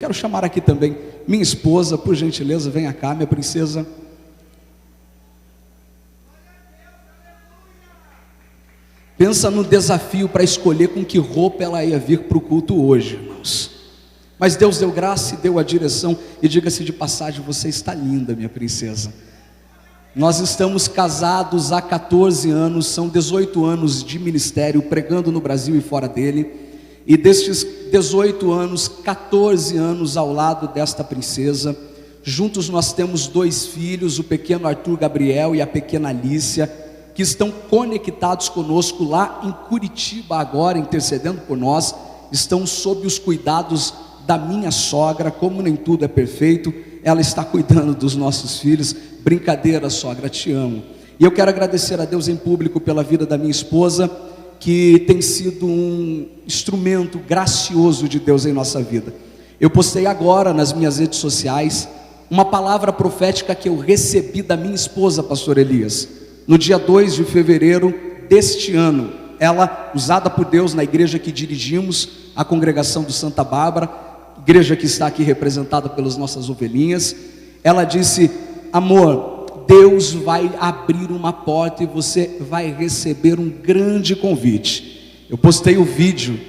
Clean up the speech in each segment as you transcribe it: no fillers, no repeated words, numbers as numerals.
quero chamar aqui também minha esposa, por gentileza, venha cá, minha princesa. Pensa no desafio para escolher com que roupa ela ia vir para o culto hoje, irmãos. Mas Deus deu graça e deu a direção, e diga-se de passagem, você está linda, minha princesa. Nós estamos casados há 14 anos, são 18 anos de ministério, pregando no Brasil e fora dele, e destes 18 anos, 14 anos ao lado desta princesa. Juntos nós temos 2 filhos, o pequeno Arthur Gabriel e a pequena Alícia, que estão conectados conosco lá em Curitiba agora, intercedendo por nós, estão sob os cuidados da minha sogra. Como nem tudo é perfeito, ela está cuidando dos nossos filhos. Brincadeira, sogra, te amo. E eu quero agradecer a Deus em público pela vida da minha esposa, que tem sido um instrumento gracioso de Deus em nossa vida. Eu postei agora nas minhas redes sociais uma palavra profética que eu recebi da minha esposa, pastor Elias, no dia 2 de fevereiro deste ano. Ela, usada por Deus na igreja que dirigimos, a congregação do Santa Bárbara, igreja que está aqui representada pelas nossas ovelhinhas. Ela disse: amor, Deus vai abrir uma porta e você vai receber um grande convite. Eu postei o vídeo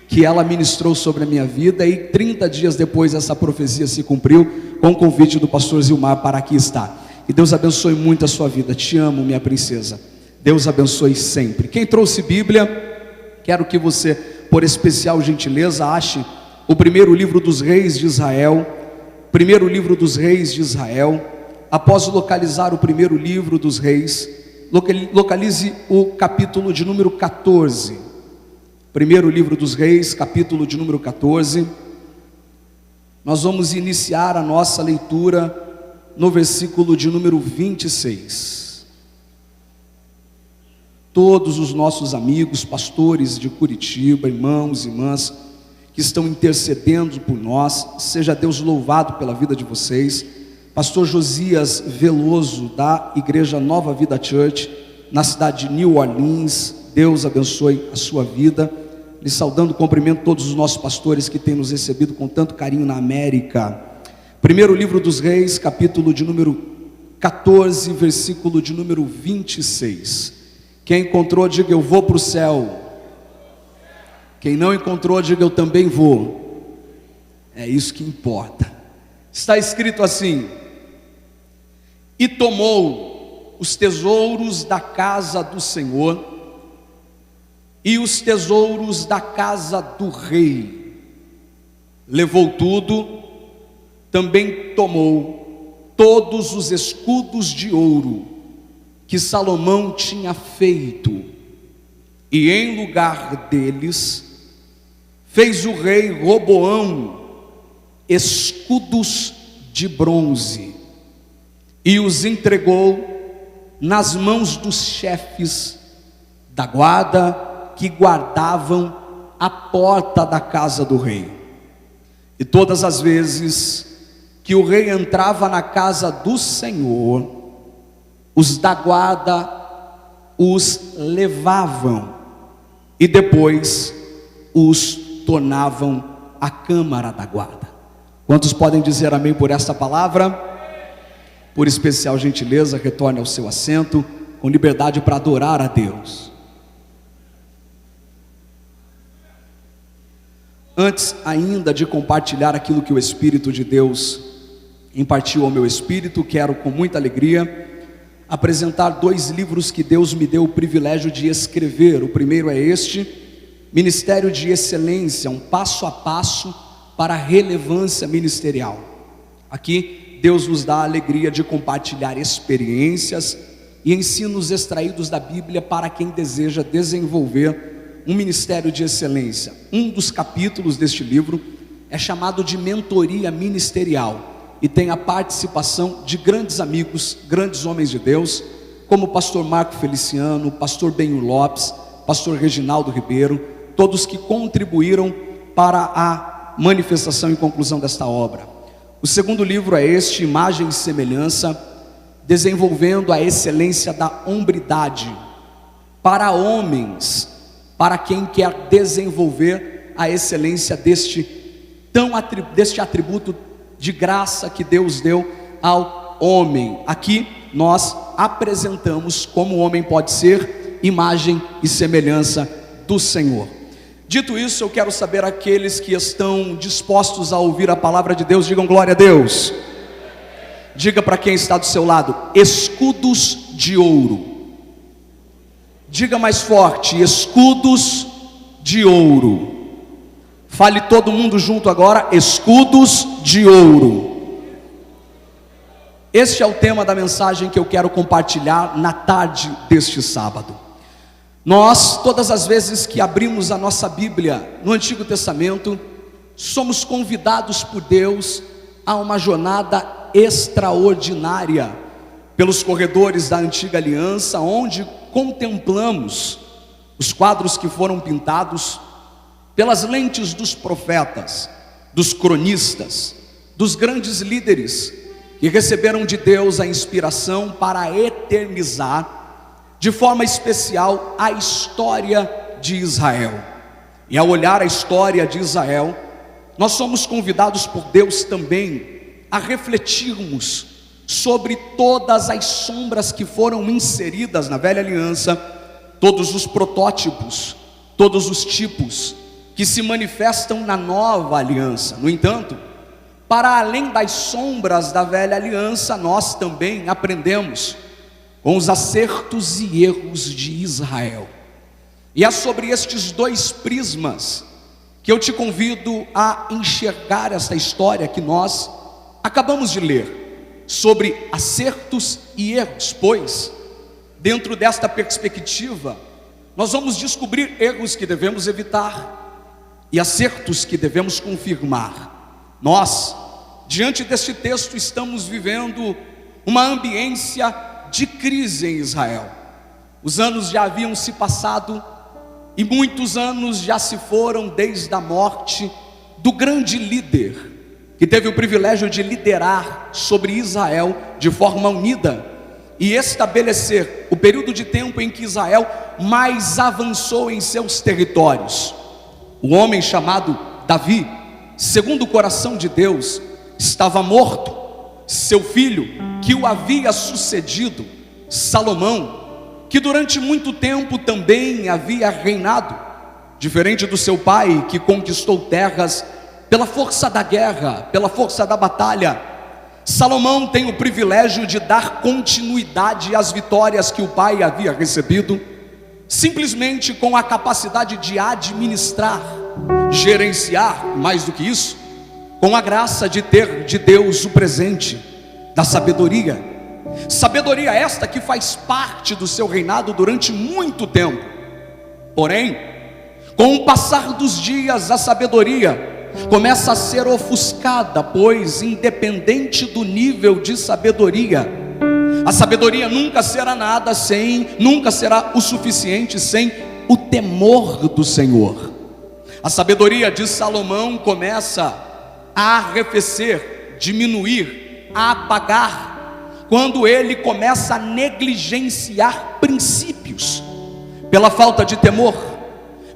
que ela ministrou sobre a minha vida, e 30 dias depois essa profecia se cumpriu com o convite do pastor Zilmar para aqui estar. E Deus abençoe muito a sua vida. Te amo, minha princesa. Deus abençoe sempre. Quem trouxe Bíblia, quero que você, por especial gentileza, ache o primeiro livro dos reis de Israel. Primeiro livro dos reis de Israel. Após localizar o primeiro livro dos reis, localize o capítulo de número 14. Primeiro livro dos reis, capítulo de número 14. Nós vamos iniciar a nossa leitura no versículo de número 26. Todos os nossos amigos, pastores de Curitiba, irmãos e irmãs, que estão intercedendo por nós, seja Deus louvado pela vida de vocês. Pastor Josias Veloso, da Igreja Nova Vida Church, na cidade de New Orleans, Deus abençoe a sua vida. Lhe saudando, cumprimento todos os nossos pastores que têm nos recebido com tanto carinho na América. Primeiro livro dos reis, capítulo de número 14, versículo de número 26. Quem encontrou, diga: eu vou para o céu. Quem não encontrou, diga: eu também vou. É isso que importa. Está escrito assim: e tomou os tesouros da casa do Senhor e os tesouros da casa do rei, levou tudo. Também tomou todos os escudos de ouro que Salomão tinha feito, e em lugar deles fez o rei Roboão escudos de bronze, e os entregou nas mãos dos chefes da guarda que guardavam a porta da casa do rei. E todas as vezes que o rei entrava na casa do Senhor, os da guarda os levavam e depois os tornavam a câmara da guarda. Quantos podem dizer amém por esta palavra? Por especial gentileza, retorne ao seu assento com liberdade para adorar a Deus. Antes ainda de compartilhar aquilo que o Espírito de Deus impartiu ao meu espírito, quero com muita alegria apresentar 2 livros que Deus me deu o privilégio de escrever. O primeiro é este: Ministério de Excelência, um passo a passo para a relevância ministerial. Aqui Deus nos dá a alegria de compartilhar experiências e ensinos extraídos da Bíblia para quem deseja desenvolver um ministério de excelência. Um dos capítulos deste livro é chamado de mentoria ministerial e tem a participação de grandes amigos, grandes homens de Deus, como o pastor Marco Feliciano, pastor Benho Lopes, pastor Reginaldo Ribeiro, todos que contribuíram para a manifestação e conclusão desta obra. O segundo livro é este: Imagem e Semelhança, desenvolvendo a excelência da hombridade para homens, para quem quer desenvolver a excelência deste deste atributo de graça que Deus deu ao homem. Aqui nós apresentamos como o homem pode ser imagem e semelhança do Senhor. Dito isso, eu quero saber aqueles que estão dispostos a ouvir a palavra de Deus, digam glória a Deus. Diga para quem está do seu lado: escudos de ouro. Diga mais forte: escudos de ouro. Fale todo mundo junto agora: escudos de ouro. Este é o tema da mensagem que eu quero compartilhar na tarde deste sábado. Nós, todas as vezes que abrimos a nossa Bíblia no Antigo Testamento, somos convidados por Deus a uma jornada extraordinária pelos corredores da Antiga Aliança, onde contemplamos os quadros que foram pintados pelas lentes dos profetas, dos cronistas, dos grandes líderes que receberam de Deus a inspiração para eternizar de forma especial a história de Israel. E ao olhar a história de Israel, nós somos convidados por Deus também a refletirmos sobre todas as sombras que foram inseridas na velha aliança, todos os protótipos, todos os tipos que se manifestam na nova aliança. No entanto, para além das sombras da velha aliança, nós também aprendemos com os acertos e erros de Israel. E é sobre estes dois prismas que eu te convido a enxergar esta história que nós acabamos de ler, sobre acertos e erros, pois dentro desta perspectiva nós vamos descobrir erros que devemos evitar e acertos que devemos confirmar. Nós, diante deste texto, estamos vivendo uma ambiência de crise em Israel. Os anos já haviam se passado e muitos anos já se foram desde a morte do grande líder que teve o privilégio de liderar sobre Israel de forma unida e estabelecer o período de tempo em que Israel mais avançou em seus territórios. O homem chamado Davi, segundo o coração de Deus, estava morto. Seu filho, que o havia sucedido, Salomão, que durante muito tempo também havia reinado, diferente do seu pai, que conquistou terras pela força da guerra, pela força da batalha, Salomão tem o privilégio de dar continuidade às vitórias que o pai havia recebido, simplesmente com a capacidade de administrar, gerenciar, mais do que isso, com a graça de ter de Deus o presente da sabedoria. Sabedoria esta que faz parte do seu reinado durante muito tempo. Porém, com o passar dos dias, a sabedoria começa a ser ofuscada, pois independente do nível de sabedoria, a sabedoria nunca será nunca será o suficiente sem o temor do Senhor. A sabedoria de Salomão começa a arrefecer, diminuir, a apagar, quando ele começa a negligenciar princípios, pela falta de temor,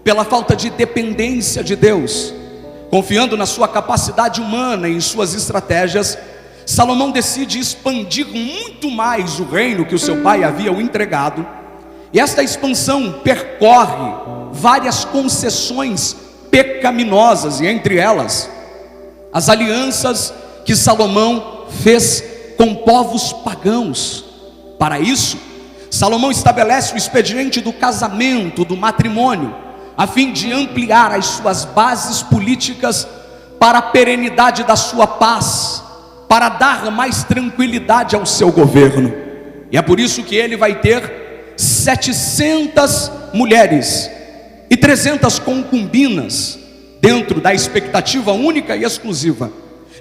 pela falta de dependência de Deus, confiando na sua capacidade humana e em suas estratégias. Salomão decide expandir muito mais o reino que o seu pai havia o entregado, e esta expansão percorre várias concessões pecaminosas, e entre elas, as alianças que Salomão fez com povos pagãos. Para isso, Salomão estabelece o expediente do casamento, do matrimônio, a fim de ampliar as suas bases políticas para a perenidade da sua paz, para dar mais tranquilidade ao seu governo. E é por isso que ele vai ter 700 mulheres e 300 concubinas, dentro da expectativa única e exclusiva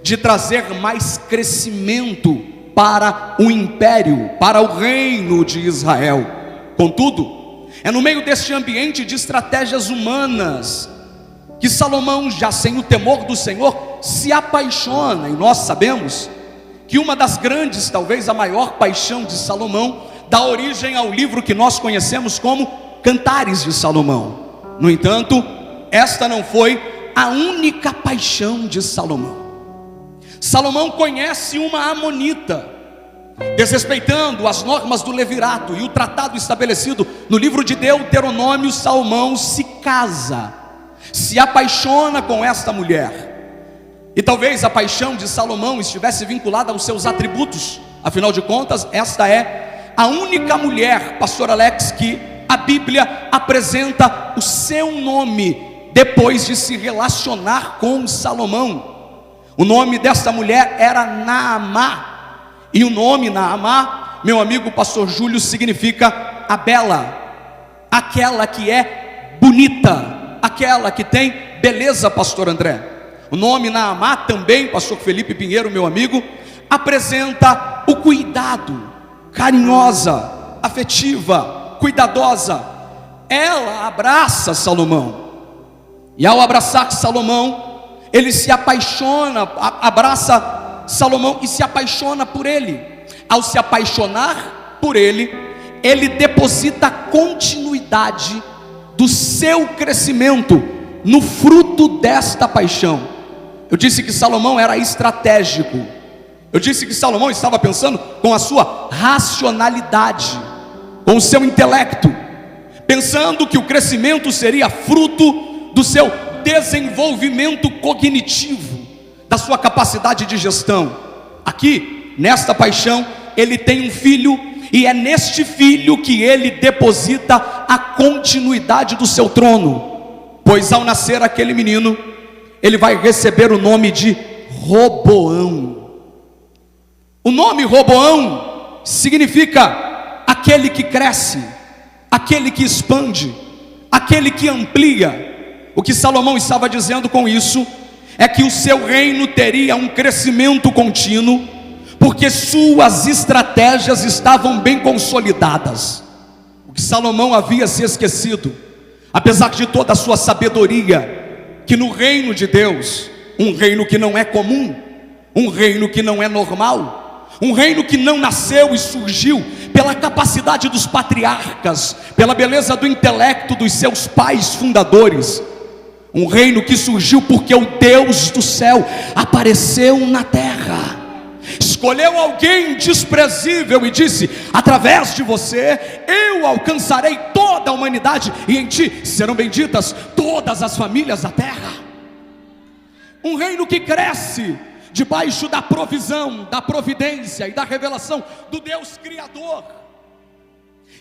de trazer mais crescimento para o império, para o reino de Israel. Contudo, é no meio deste ambiente de estratégias humanas que Salomão, já sem o temor do Senhor, se apaixona. E nós sabemos que uma das grandes, talvez a maior paixão de Salomão, dá origem ao livro que nós conhecemos como Cantares de Salomão. No entanto, esta não foi a única paixão de Salomão. Salomão conhece uma amonita, desrespeitando as normas do levirato e o tratado estabelecido no livro de Deuteronômio. Salomão se casa, se apaixona com esta mulher, e talvez a paixão de Salomão estivesse vinculada aos seus atributos. Afinal de contas, esta é a única mulher, pastor Alex, que a Bíblia apresenta o seu nome depois de se relacionar com Salomão. O nome desta mulher era Naamá, e o nome Naamá, meu amigo pastor Júlio, significa a bela, aquela que é bonita, aquela que tem beleza, pastor André. O nome Naamá também, pastor Felipe Pinheiro, meu amigo, apresenta o cuidado, carinhosa, afetiva, cuidadosa. Ela abraça Salomão, e ao abraçar Salomão, ele se apaixona, abraça Salomão e se apaixona por ele. Ao se apaixonar por ele, ele deposita continuidade do seu crescimento no fruto desta paixão. Eu disse que Salomão era estratégico. Eu disse que Salomão estava pensando com a sua racionalidade, com o seu intelecto, pensando que o crescimento seria fruto do seu desenvolvimento cognitivo, da sua capacidade de gestão. Aqui, nesta paixão, ele tem um filho, e é neste filho que ele deposita a continuidade do seu trono, pois ao nascer aquele menino, ele vai receber o nome de Roboão. O nome Roboão significa aquele que cresce, aquele que expande, aquele que amplia. O que Salomão estava dizendo com isso é que o seu reino teria um crescimento contínuo, porque suas estratégias estavam bem consolidadas. O que Salomão havia se esquecido, apesar de toda a sua sabedoria, que no reino de Deus, um reino que não é comum, um reino que não é normal, um reino que não nasceu e surgiu pela capacidade dos patriarcas, pela beleza do intelecto dos seus pais fundadores, um reino que surgiu porque o Deus do céu apareceu na terra, escolheu alguém desprezível e disse: através de você eu alcançarei toda a humanidade, e em ti serão benditas todas as famílias da terra. Um reino que cresce debaixo da provisão, da providência e da revelação do Deus Criador,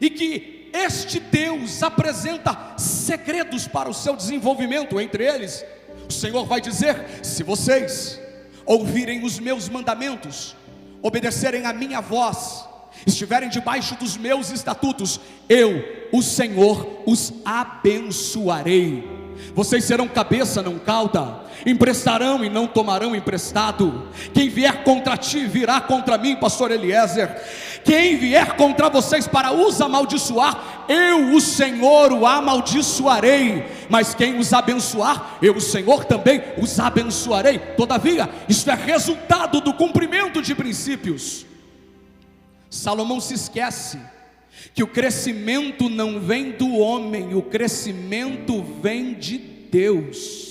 e que este Deus apresenta segredos para o seu desenvolvimento. Entre eles, o Senhor vai dizer: se vocês ouvirem os meus mandamentos, obedecerem a minha voz, estiverem debaixo dos meus estatutos, eu, o Senhor, os abençoarei. Vocês serão cabeça, não cauda, emprestarão e não tomarão emprestado. Quem vier contra ti virá contra mim, pastor Eliezer. Quem vier contra vocês para os amaldiçoar, eu, o Senhor, o amaldiçoarei. Mas quem os abençoar, eu, o Senhor, também os abençoarei. Todavia, isso é resultado do cumprimento de princípios. Salomão se esquece que o crescimento não vem do homem, o crescimento vem de Deus.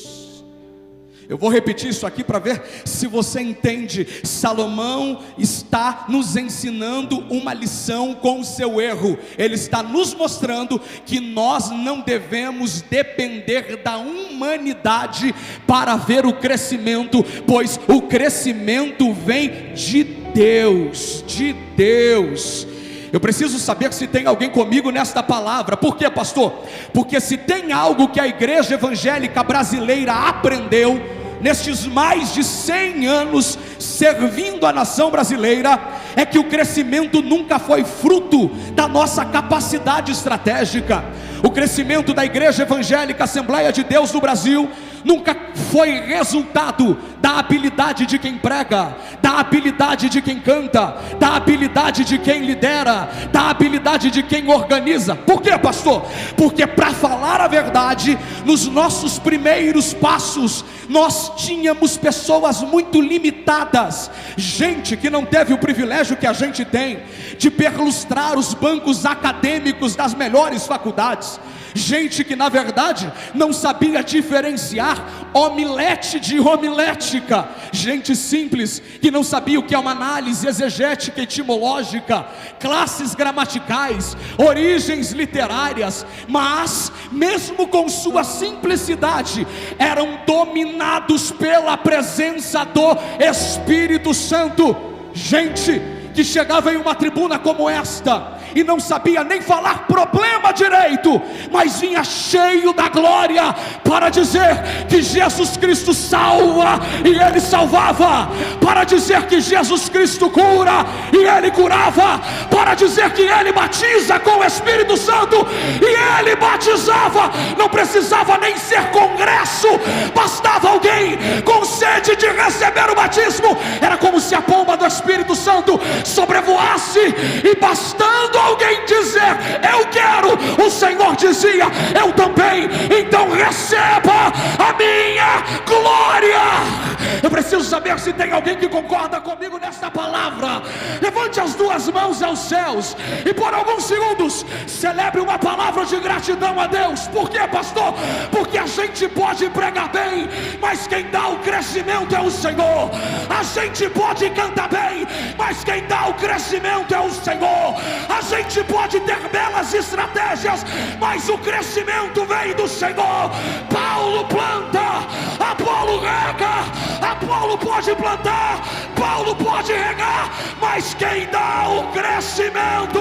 Eu vou repetir isso aqui para ver se você entende. Salomão está nos ensinando uma lição com o seu erro. Ele está nos mostrando que nós não devemos depender da humanidade para ver o crescimento, pois o crescimento vem de Deus, de Deus. Eu preciso saber se tem alguém comigo nesta palavra. Por quê, pastor? Porque se tem algo que a igreja evangélica brasileira aprendeu nestes mais de 100 anos servindo a nação brasileira, é que o crescimento nunca foi fruto da nossa capacidade estratégica. O crescimento da igreja evangélica Assembleia de Deus no Brasil nunca foi resultado da habilidade de quem prega, da habilidade de quem canta, da habilidade de quem lidera, da habilidade de quem organiza. Por quê, pastor? Porque, para falar a verdade, nos nossos primeiros passos nós tínhamos pessoas muito limitadas, gente que não teve o privilégio que a gente tem de perlustrar os bancos acadêmicos das melhores faculdades, gente que na verdade não sabia diferenciar omelete de homilética, gente simples que não sabia o que é uma análise exegética etimológica, classes gramaticais, origens literárias, mas mesmo com sua simplicidade eram dominados pela presença do Espírito Santo. Gente que chegava em uma tribuna como esta e não sabia nem falar problema direito, mas vinha cheio da glória para dizer que Jesus Cristo salva e Ele salvava, para dizer que Jesus Cristo cura e Ele curava, para dizer que Ele batiza com o Espírito Santo e Ele batizava. Não precisava nem ser congresso, bastava alguém com sede de receber o batismo. Era como se a pomba do Espírito Santo sobrevoasse e bastando alguém dizer eu quero, o Senhor dizia eu também, então receba a minha glória. Eu preciso saber se tem alguém que concorda comigo nesta palavra. Levante as duas mãos aos céus e por alguns segundos celebre uma palavra de gratidão a Deus. Por quê, pastor? Porque a gente pode pregar bem, mas quem dá o crescimento é o Senhor. A gente pode cantar bem, mas quem dá o crescimento é o Senhor. A gente pode ter belas estratégias, mas o crescimento vem do Senhor. Paulo planta, Apolo rega. Apolo pode plantar, Paulo pode regar, mas quem dá o crescimento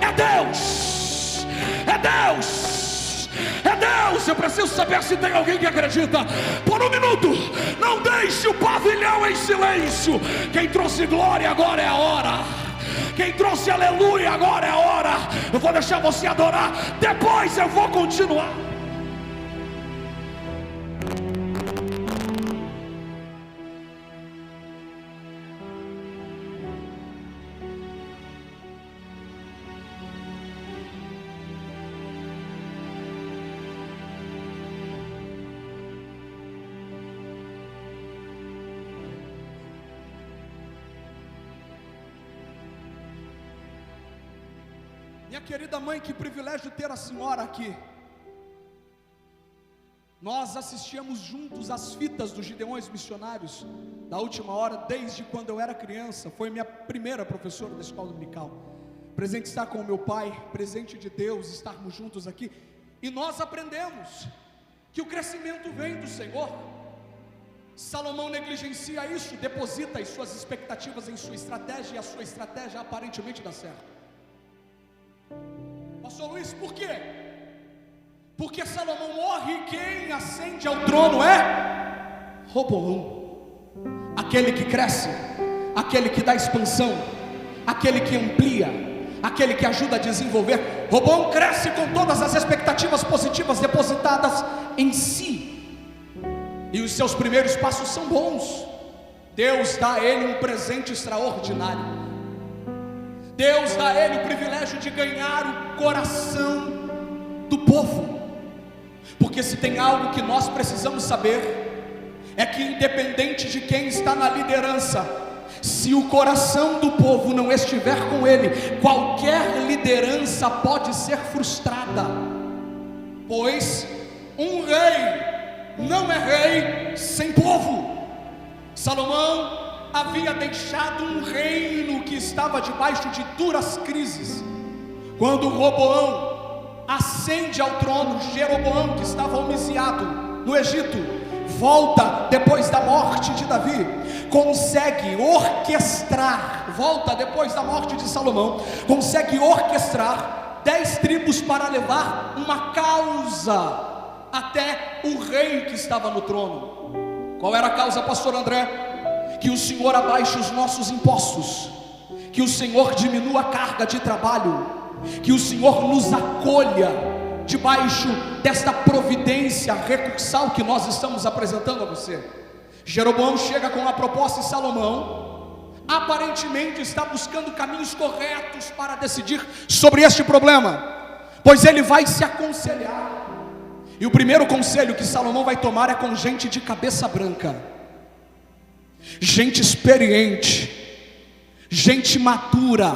é Deus. É Deus. É Deus. Eu preciso saber se tem alguém que acredita. Por um minuto, não deixe o pavilhão em silêncio. Quem trouxe glória, agora é a hora. Quem trouxe aleluia, agora é a hora. Eu vou deixar você adorar, depois eu vou continuar. Minha querida mãe, que privilégio ter a senhora aqui. Nós assistíamos juntos às fitas dos Gideões Missionários da última hora, desde quando eu era criança. Foi minha primeira professora da escola dominical. Presente estar com o meu pai, presente de Deus, estarmos juntos aqui. E nós aprendemos que o crescimento vem do Senhor. Salomão negligencia isso, deposita as suas expectativas em sua estratégia, e a sua estratégia aparentemente dá certo. Pastor Luiz, por quê? Porque Salomão morre e quem ascende ao trono é Roboão. Aquele que cresce, aquele que dá expansão, aquele que amplia, aquele que ajuda a desenvolver. Roboão cresce com todas as expectativas positivas depositadas em si, e os seus primeiros passos são bons. Deus dá a ele um presente extraordinário. Deus dá a ele o privilégio de ganhar o coração do povo. Porque se tem algo que nós precisamos saber, é que independente de quem está na liderança, se o coração do povo não estiver com ele, qualquer liderança pode ser frustrada. Pois um rei não é rei sem povo. Salomão havia deixado um reino que estava debaixo de duras crises. Quando Roboão ascende ao trono, Jeroboão, que estava homiciado no Egito, volta depois da morte de Davi, consegue orquestrar, volta depois da morte de Salomão, consegue orquestrar 10 tribos para levar uma causa até o rei que estava no trono. Qual era a causa, pastor André? Que o Senhor abaixe os nossos impostos, que o Senhor diminua a carga de trabalho, que o Senhor nos acolha debaixo desta providência recursal que nós estamos apresentando a você. Jeroboão chega com a proposta e Salomão aparentemente está buscando caminhos corretos para decidir sobre este problema, pois ele vai se aconselhar. E o primeiro conselho que Salomão vai tomar é com gente de cabeça branca, gente experiente, gente madura,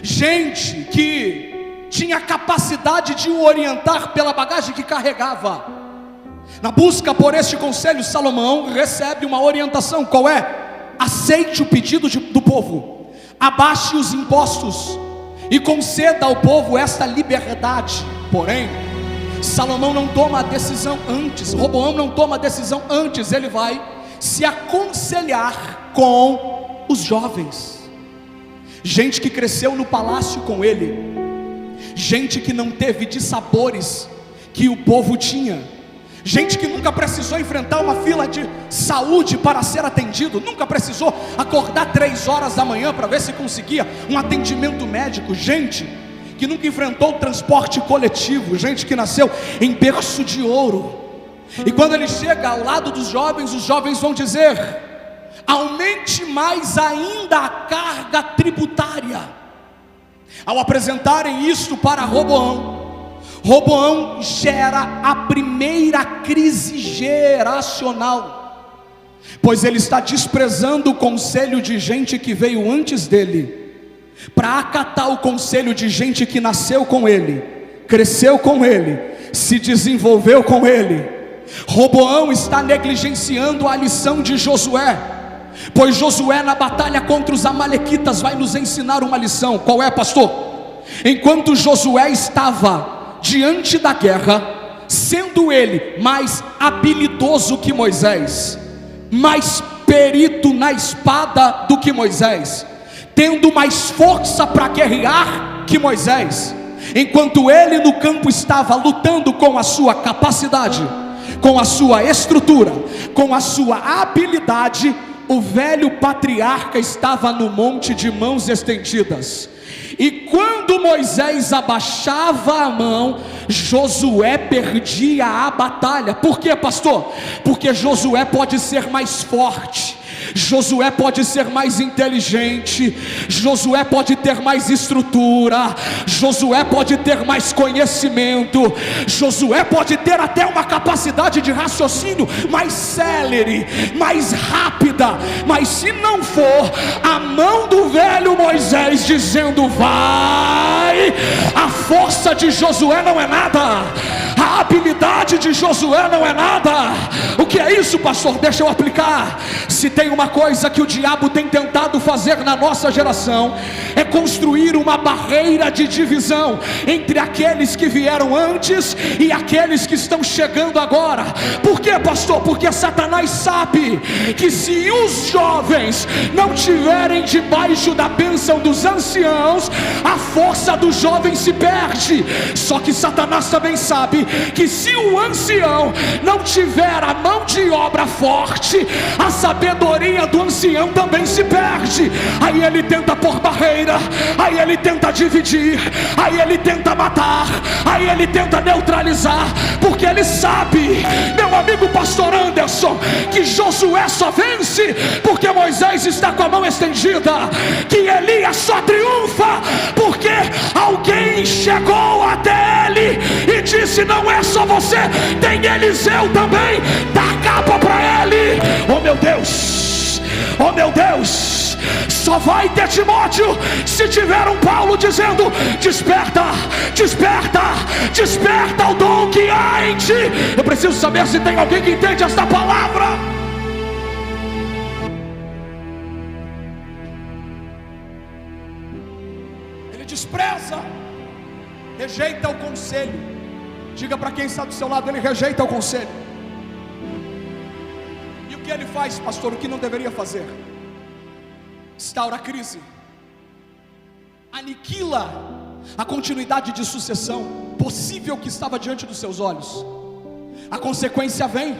gente que tinha capacidade de o orientar pela bagagem que carregava. Na busca por este conselho, Salomão recebe uma orientação. Qual é? Aceite o pedido do povo, abaixe os impostos e conceda ao povo esta liberdade. Porém, Salomão não toma a decisão antes, Roboão não toma a decisão antes, ele vai se aconselhar com os jovens, gente que cresceu no palácio com ele, gente que não teve dissabores que o povo tinha, gente que nunca precisou enfrentar uma fila de saúde para ser atendido, nunca precisou acordar 3 horas da manhã para ver se conseguia um atendimento médico, gente que nunca enfrentou o transporte coletivo, gente que nasceu em berço de ouro. E quando ele chega ao lado dos jovens, os jovens vão dizer: aumente mais ainda a carga tributária. Ao apresentarem isto para Roboão, Roboão gera a primeira crise geracional, pois ele está desprezando o conselho de gente que veio antes dele, para acatar o conselho de gente que nasceu com ele, cresceu com ele, se desenvolveu com ele. Roboão está negligenciando a lição de Josué, pois Josué na batalha contra os amalequitas vai nos ensinar uma lição. Qual é, pastor? Enquanto Josué estava diante da guerra, sendo ele mais habilidoso que Moisés, mais perito na espada do que Moisés, tendo mais força para guerrear que Moisés, enquanto ele no campo estava lutando com a sua capacidade, com a sua estrutura, com a sua habilidade, o velho patriarca estava no monte de mãos estendidas. E quando Moisés abaixava a mão, Josué perdia a batalha. Por quê, pastor? Porque Josué pode ser mais forte, Josué pode ser mais inteligente, Josué pode ter mais estrutura, Josué pode ter mais conhecimento, Josué pode ter até uma capacidade de raciocínio mais célere, mais rápida. Mas se não for a mão do velho Moisés dizendo vai, a força de Josué não é nada, a habilidade de Josué não é nada. O que é isso, pastor? Deixa eu aplicar. Se tem uma coisa que o diabo tem tentado fazer na nossa geração, é construir uma barreira de divisão entre aqueles que vieram antes e aqueles que estão chegando agora. Por quê, pastor? Porque Satanás sabe que se os jovens não tiverem debaixo da bênção dos anciãos, a força dos jovens se perde. Só que Satanás também sabe que se o ancião não tiver a mão de obra forte, a sabedoria do ancião também se perde. Aí ele tenta pôr barreira, aí ele tenta dividir, aí ele tenta matar, aí ele tenta neutralizar, porque ele sabe, meu amigo pastor Anderson, que Josué só vence porque Moisés está com a mão estendida, que Elias só triunfa porque alguém chegou até ele e disse: não é só você, tem Eliseu também, dá capa para ele. Oh meu Deus, oh meu Deus, só vai ter Timóteo se tiver um Paulo dizendo: desperta, desperta, desperta o dom que há em ti. Eu preciso saber se tem alguém que entende esta palavra. Ele despreza, rejeita o conselho. Diga para quem está do seu lado: ele rejeita o conselho. E o que ele faz, pastor? O que não deveria fazer? Instaura a crise, aniquila a continuidade de sucessão possível que estava diante dos seus olhos. A consequência vem,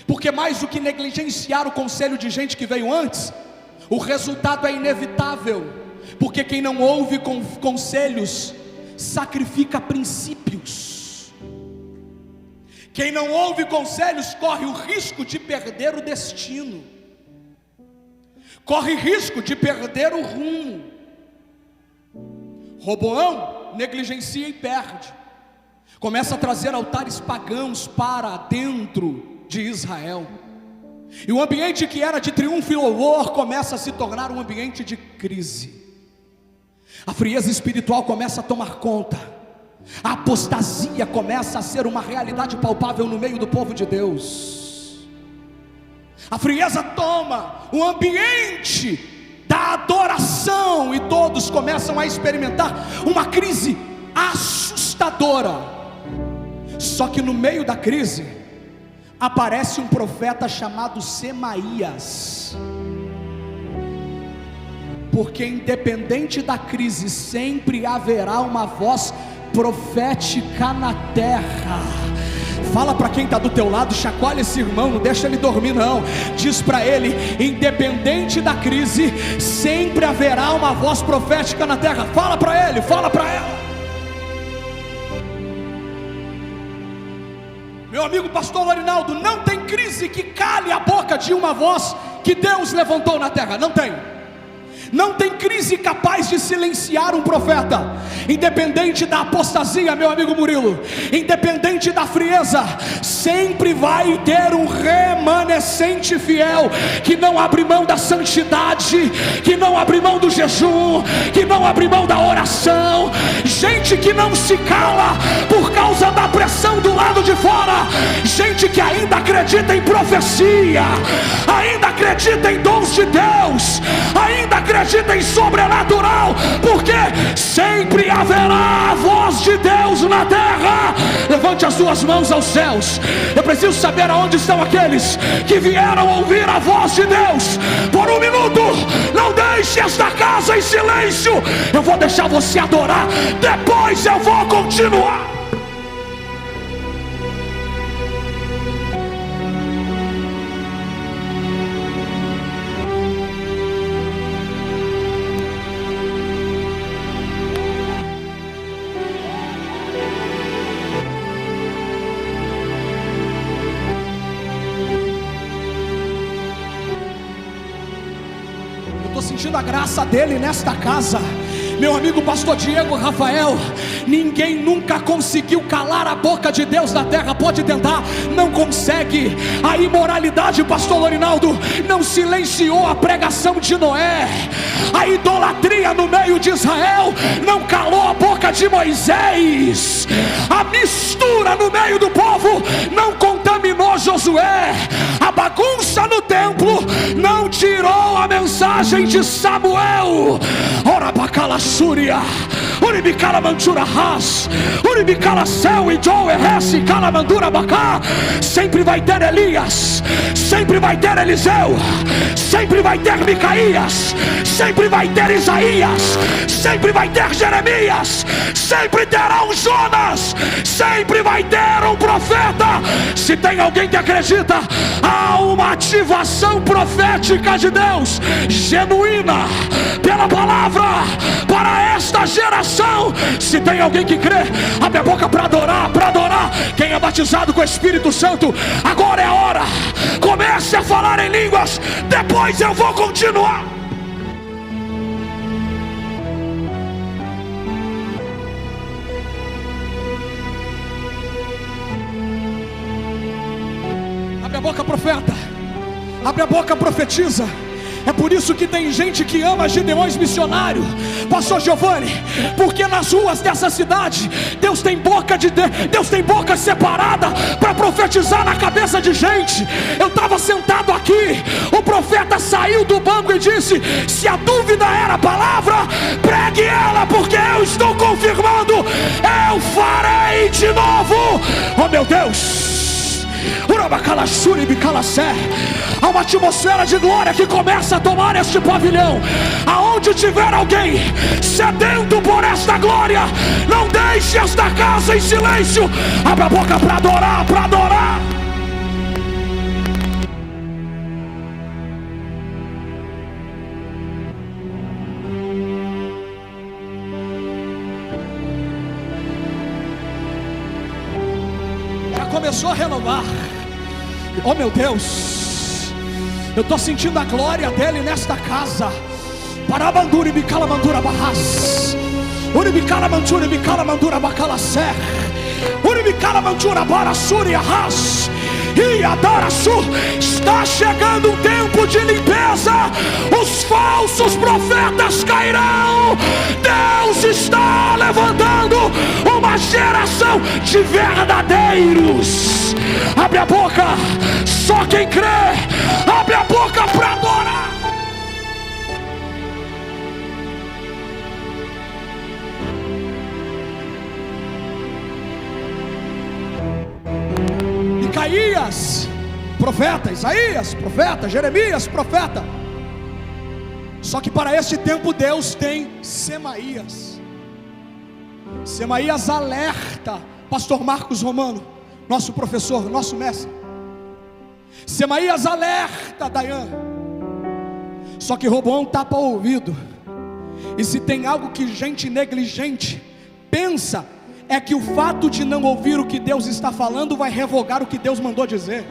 porque mais do que negligenciar o conselho de gente que veio antes, o resultado é inevitável, porque quem não ouve conselhos sacrifica princípios. Quem não ouve conselhos corre o risco de perder o destino. corre risco de perder o rumo. Roboão negligencia e perde, começa a trazer altares pagãos para dentro de Israel, e o ambiente que era de triunfo e louvor começa a se tornar um ambiente de crise. A frieza espiritual começa a tomar conta, a apostasia começa a ser uma realidade palpável no meio do povo de Deus. A frieza toma o ambiente da adoração e todos começam a experimentar uma crise assustadora. Só que no meio da crise aparece um profeta chamado Semaías, porque independente da crise sempre haverá uma voz profética na terra. Fala para quem está do teu lado, chacoalha esse irmão, não deixa ele dormir não. Diz para ele: independente da crise, sempre haverá uma voz profética na terra. Fala para ele, fala para ela. Meu amigo pastor Lorinaldo, não tem crise que cale a boca de uma voz que Deus levantou na terra, não tem. Não tem crise capaz de silenciar um profeta. Independente da apostasia, meu amigo Murilo, independente da frieza, sempre vai ter um remanescente fiel, que não abre mão da santidade, que não abre mão do jejum, que não abre mão da oração. Gente que não se cala por causa da pressão do lado de fora. Gente que ainda acredita em profecia, ainda acredita em dons de Deus, ainda acredita em sobrenatural, porque sempre haverá a voz de Deus na terra. Levante as suas mãos aos céus. Eu preciso saber aonde estão aqueles que vieram ouvir a voz de Deus. Por um minuto, não deixe esta casa em silêncio. Eu vou deixar você adorar, depois eu vou continuar. Sentindo a graça dele nesta casa. Meu amigo pastor Diego Rafael, ninguém nunca conseguiu calar a boca de Deus na terra. Pode tentar, não consegue. A imoralidade, pastor Lorinaldo, não silenciou a pregação de Noé. A idolatria no meio de Israel não calou a boca de Moisés. A mistura no meio do povo não contaminou Josué. A bagunça no templo não tirou a mensagem de Samuel. Ora bacala Súria, Uribicala Mantura Ras, Uribicala Céu e Joe Resi, Calamandura Bacá. Sempre vai ter Elias, sempre vai ter Eliseu, sempre vai ter Micaías, sempre vai ter Isaías, sempre vai ter Jeremias, sempre terá um Jonas, sempre vai ter um profeta. Se tem alguém que acredita, há uma ativação profética de Deus, genuína, pela palavra, para esta geração. Se tem alguém que crê, abre a boca para adorar, para adorar. Quem é batizado com o Espírito Santo, agora é a hora. Comece a falar em línguas, depois eu vou continuar. Abre a boca, profeta. Abre a boca, profetiza. É por isso que tem gente que ama Gideões missionário, pastor Giovanni, porque nas ruas dessa cidade Deus tem boca separada para profetizar na cabeça de gente. Eu estava sentado aqui, o profeta saiu do banco e disse: se a dúvida era a palavra, pregue ela, porque eu estou confirmando, eu farei de novo. Oh meu Deus! Há uma atmosfera de glória que começa a tomar este pavilhão. Aonde tiver alguém sedento por esta glória, não deixe esta casa em silêncio. Abra a boca para adorar, para adorar. Começou a renovar. Oh meu Deus, Eu estou sentindo a glória dele nesta casa. Parabanduri bicala mandura barras. Uribicala mantura bicala mandura bacala ser. Uribicala mantura barasuri arras. E Adaraçu, está chegando um tempo de limpeza. Os falsos profetas cairão. Deus está levantando uma geração de verdadeiros. Abre a boca, só quem crê. Abre a boca para adorar. Micaías, profeta, Isaías, profeta, Jeremias, profeta. Só que para este tempo Deus tem Semaías. Semaías alerta pastor Marcos Romano, nosso professor, nosso mestre. Semaías alerta Dayan. Só que Roboão tapa o ouvido. E se tem algo que gente negligente pensa, é que o fato de não ouvir o que Deus está falando vai revogar o que Deus mandou dizer.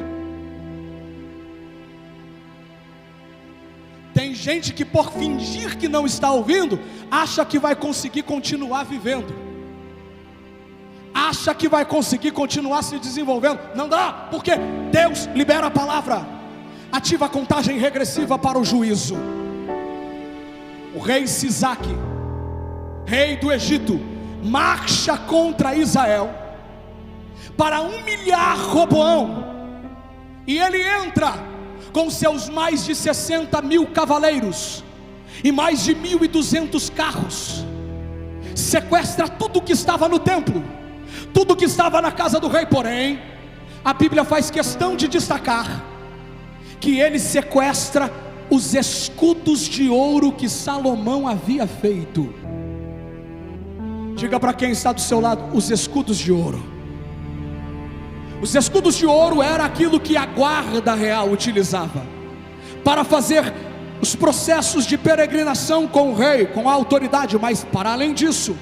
Tem gente que por fingir que não está ouvindo, acha que vai conseguir continuar vivendo, acha que vai conseguir continuar se desenvolvendo. Não dá, porque Deus libera a palavra, ativa a contagem regressiva para o juízo. O rei Sisaque, rei do Egito, marcha contra Israel para humilhar Roboão. E ele entra com seus mais de 60 mil cavaleiros e mais de 1.200 carros. Sequestra tudo que estava no templo, tudo que estava na casa do rei. Porém, a Bíblia faz questão de destacar que ele sequestra os escudos de ouro que Salomão havia feito. Diga para quem está do seu lado: os escudos de ouro. Os escudos de ouro era aquilo que a guarda real utilizava para fazer os processos de peregrinação com o rei, com a autoridade. Mas para além disso,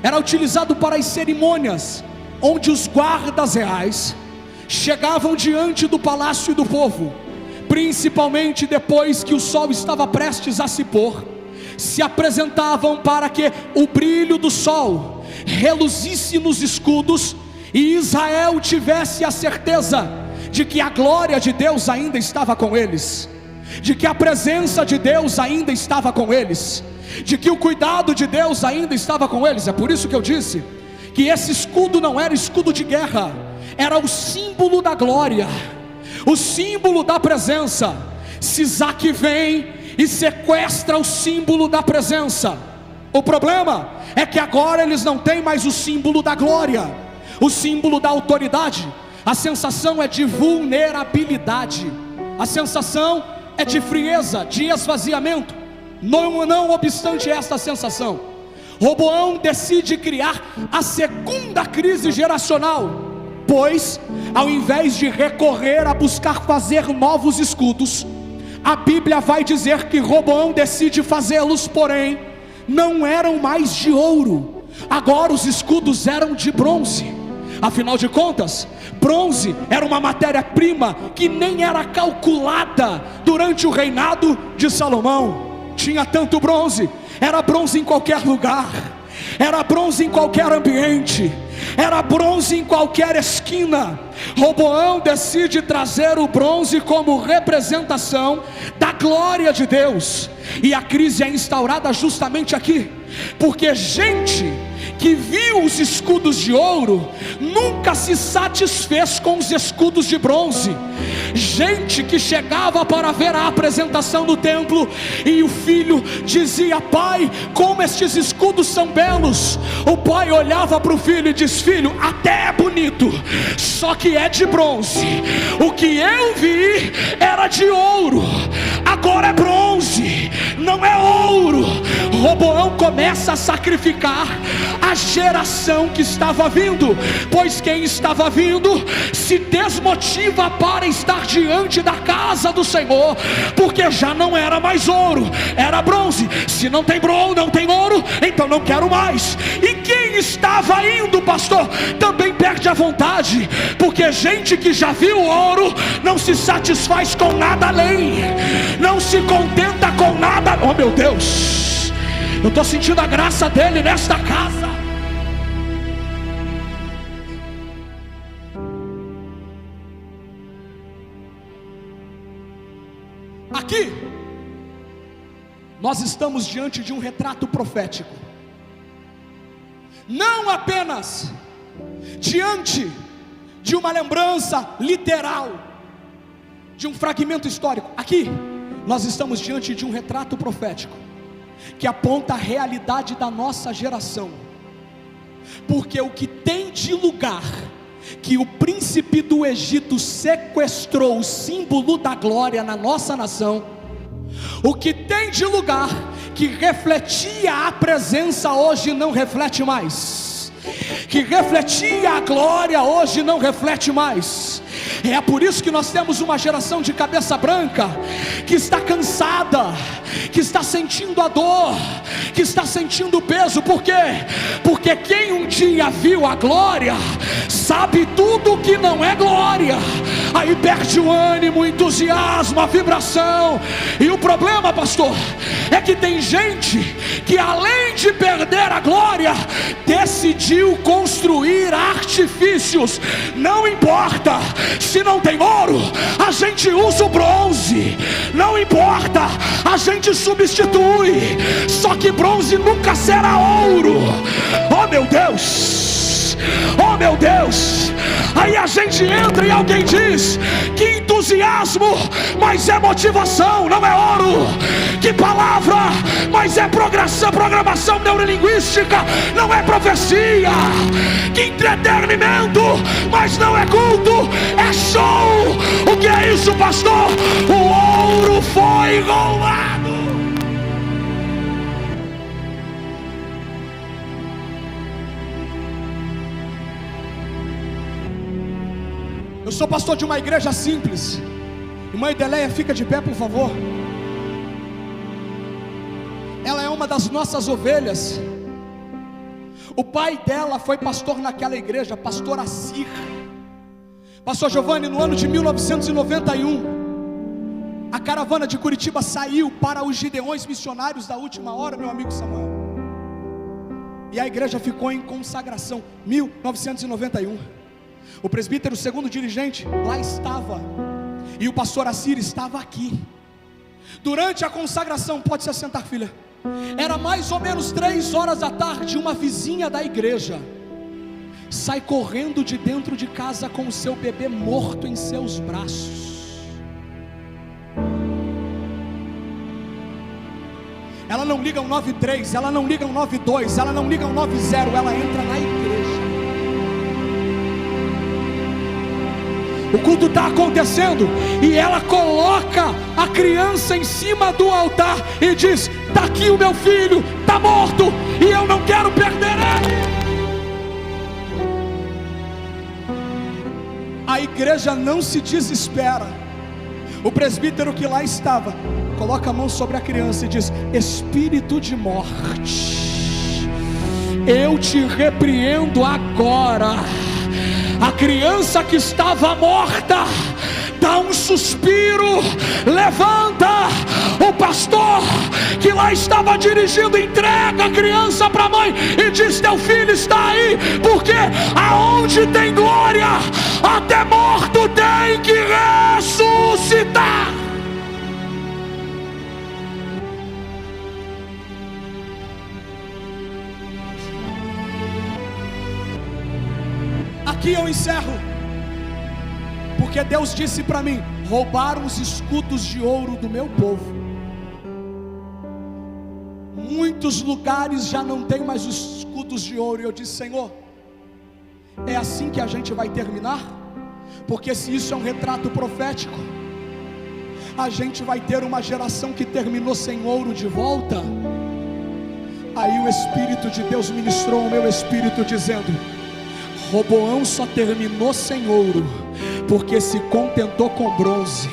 era utilizado para as cerimônias, onde os guardas reais chegavam diante do palácio e do povo, principalmente depois que o sol estava prestes a se pôr, se apresentavam para que o brilho do sol reluzisse nos escudos e Israel tivesse a certeza de que a glória de Deus ainda estava com eles, de que a presença de Deus ainda estava com eles, de que o cuidado de Deus ainda estava com eles. É por isso que eu disse que esse escudo não era escudo de guerra, era o símbolo da glória, o símbolo da presença. Sisaque vem e sequestra o símbolo da presença. O problema é que agora eles não têm mais o símbolo da glória, o símbolo da autoridade. A sensação é de vulnerabilidade, a sensação é de frieza, de esvaziamento. Não obstante esta sensação, Roboão decide criar a segunda crise geracional, pois ao invés de recorrer a buscar fazer novos escudos, a Bíblia vai dizer que Roboão decide fazê-los, porém não eram mais de ouro, agora os escudos eram de bronze. Afinal de contas, bronze era uma matéria-prima que nem era calculada durante o reinado de Salomão. Tinha tanto bronze, era bronze em qualquer lugar, era bronze em qualquer ambiente, era bronze em qualquer esquina. Roboão decide trazer o bronze como representação da glória de Deus, e a crise é instaurada justamente aqui, porque gente que viu os escudos de ouro nunca se satisfez com os escudos de bronze. Gente que chegava para ver a apresentação do templo e o filho dizia: pai, como estes escudos são belos. O pai olhava para o filho e diz: filho, até é bonito, só que é de bronze. O que eu vi era de ouro, agora é bronze, não é ouro. Roboão começa a sacrificar a geração que estava vindo, pois quem estava vindo se desmotiva para estar diante da casa do Senhor, porque já não era mais ouro, era bronze. Se não tem bronze, não tem ouro, então não quero mais. E quem estava indo, pastor, também perde perde a vontade, porque gente que já viu ouro não se satisfaz com nada além, não se contenta com nada. Oh meu Deus, eu estou sentindo a graça dele nesta casa. Aqui nós estamos diante de um retrato profético, não apenas diante de uma lembrança literal, de um fragmento histórico. Aqui nós estamos diante de um retrato profético, que aponta a realidade da nossa geração, porque o que tem de lugar, que o príncipe do Egito sequestrou, o símbolo da glória na nossa nação, o que tem de lugar, que refletia a presença, hoje não reflete mais, que refletia a glória, hoje não reflete mais. É por isso que nós temos uma geração de cabeça branca, que está cansada, que está sentindo a dor, que está sentindo o peso. Por quê? Porque quem um dia viu a glória, sabe tudo que não é glória, aí perde o ânimo, o entusiasmo, a vibração. E o problema, pastor, é que tem gente que, além de perder a glória, decidiu construir artifícios. Não importa se não tem ouro, a gente usa o bronze, não importa, a gente substitui, só que bronze nunca será ouro. Oh meu Deus, oh meu Deus. Aí a gente entra e alguém diz: que entusiasmo, mas é motivação, não é ouro. Que palavra, mas é programação neurolinguística, não é profecia. Que entretenimento, mas não é culto, é show. O que é isso, pastor? O ouro foi roubado. Eu sou pastor de uma igreja simples. Irmã Ideleia, fica de pé, por favor. Ela é uma das nossas ovelhas. O pai dela foi pastor naquela igreja, pastor Assir. Pastor Giovanni, no ano de 1991, a caravana de Curitiba saiu para os Gideões missionários da última hora, meu amigo Samuel. E a igreja ficou em consagração, 1991. O presbítero, segundo dirigente, lá estava, e o pastor Assir estava aqui. Durante a consagração, pode se assentar, filha. Era mais ou menos 3 horas da tarde. Uma vizinha da igreja sai correndo de dentro de casa com o seu bebê morto em seus braços. Ela não liga o 93, ela não liga o 92, ela não liga o 90, ela entra na igreja. O culto está acontecendo e ela coloca a criança em cima do altar e diz: está aqui o meu filho, está morto e eu não quero perder ele. A igreja não se desespera. O presbítero que lá estava coloca a mão sobre a criança e diz: espírito de morte, eu te repreendo agora. A criança que estava morta dá um suspiro, levanta. O pastor que lá estava dirigindo entrega a criança para a mãe e diz: teu filho está aí, porque aonde tem glória, até morto tem que ressuscitar. Aqui eu encerro, porque Deus disse para mim: roubaram os escudos de ouro do meu povo. Muitos lugares já não tem mais os escudos de ouro. E eu disse: Senhor, é assim que a gente vai terminar? Porque se isso é um retrato profético, a gente vai ter uma geração que terminou sem ouro de volta. Aí o Espírito de Deus ministrou o meu espírito dizendo: Roboão só terminou sem ouro porque se contentou com bronze,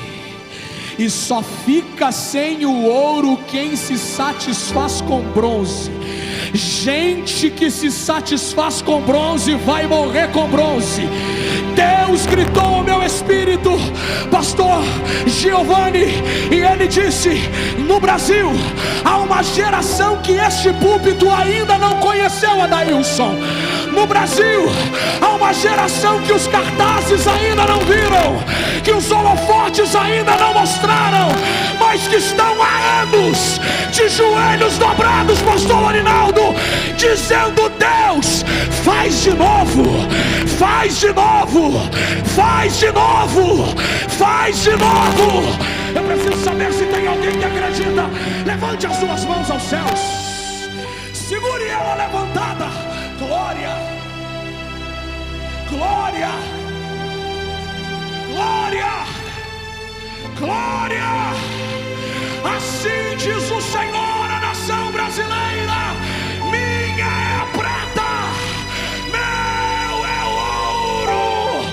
e só fica sem o ouro quem se satisfaz com bronze. Gente que se satisfaz com bronze vai morrer com bronze. Deus gritou ao meu espírito, pastor Giovanni, e ele disse: no Brasil há uma geração que este púlpito ainda não conheceu, Adailson. No Brasil há uma geração que os cartazes ainda não viram, que os holofotes ainda não mostraram, mas que estão há anos de joelhos dobrados, pastor Lorinaldo, dizendo: Deus, faz de novo, faz de novo, faz de novo, faz de novo. Eu preciso saber se tem alguém que acredita. Levante as suas mãos aos céus, segure ela levantada. Glória, glória, glória, glória. Assim diz o Senhor à nação brasileira: minha é a prata, meu é o ouro.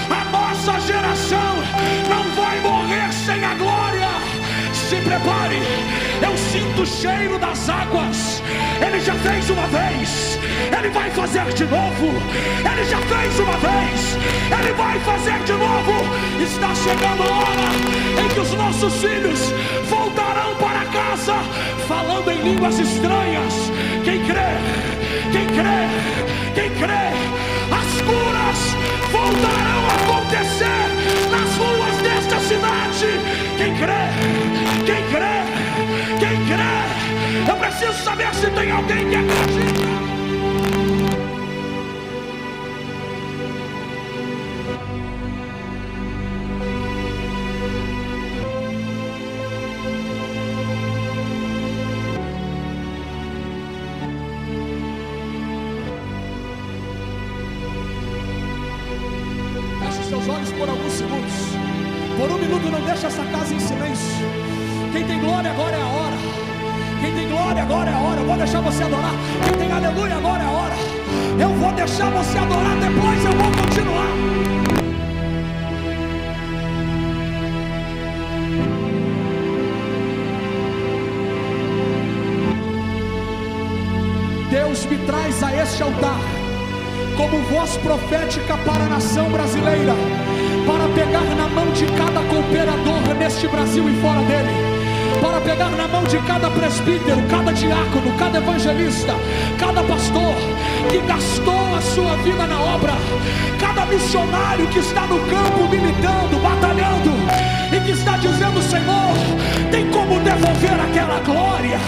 A nossa geração não vai morrer sem a glória. Se prepare, eu sinto o cheiro das águas. Ele já fez uma vez, ele vai fazer de novo. Ele já fez uma vez, ele vai fazer de novo. Está chegando a hora em que os nossos filhos voltarão para casa falando em línguas estranhas. Quem crê, quem crê, quem crê, as curas voltarão a acontecer nas ruas desta cidade. Quem crê, quem crê, quem crê. Eu preciso saber se tem alguém que acredita. Feche seus olhos por alguns segundos. Por um minuto não deixe essa casa em silêncio. Quem tem glória agora é a hora. Quem tem glória agora é a hora. Eu vou deixar você adorar. Quem tem aleluia agora é a hora. Eu vou deixar você adorar, depois eu vou continuar. Deus me traz a este altar como voz profética para a nação brasileira, para pegar na mão de cada cooperador neste Brasil e fora dele, para pegar na mão de cada presbítero, cada diácono, cada evangelista, cada pastor que gastou a sua vida na obra, cada missionário que está no campo militando, batalhando, e que está dizendo: Senhor, tem como devolver aquela glória,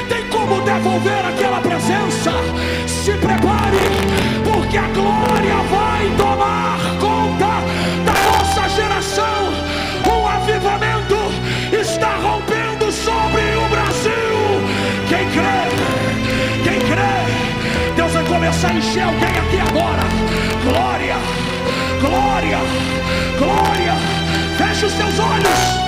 tem como devolver aquela presença. Se prepare, porque a glória vai tomar conta da nossa geração. Um avivamento está rompendo sobre o Brasil. Quem crê, quem crê, Deus vai começar a encher alguém aqui agora. Glória, glória, glória. Feche os seus olhos.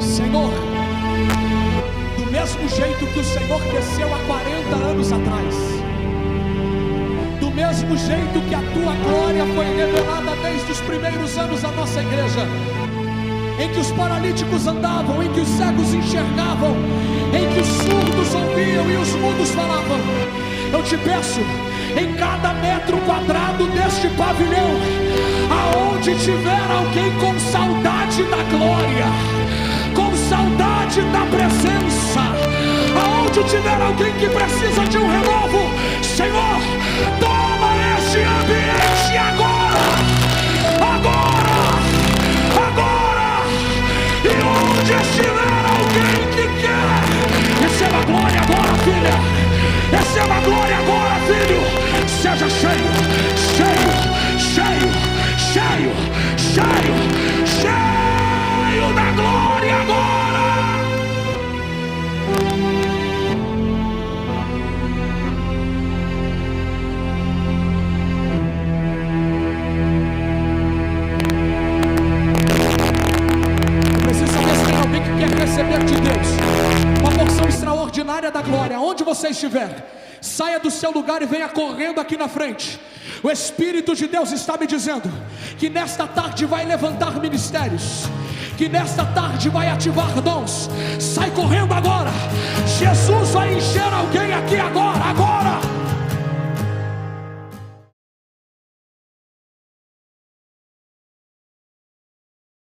Senhor, do mesmo jeito que o Senhor desceu há 40 anos atrás, do mesmo jeito que a tua glória foi revelada desde os primeiros anos da nossa igreja, em que os paralíticos andavam, em que os cegos enxergavam, em que os surdos ouviam e os mudos falavam, eu te peço, em cada metro quadrado deste pavilhão, aonde tiver alguém com saudade da glória, com saudade da presença, aonde tiver alguém que precisa de um renovo, Senhor, toma este ambiente agora, agora, agora. E onde estiver alguém que quer, receba a glória agora, filha, receba a glória agora, filho. Seja cheio, cheio, cheio, cheio, cheio, cheio da glória agora. área da glória, onde você estiver, saia do seu lugar e venha correndo aqui na frente. O Espírito de Deus está me dizendo que nesta tarde vai levantar ministérios, que nesta tarde vai ativar dons. Sai correndo agora. Jesus vai encher alguém.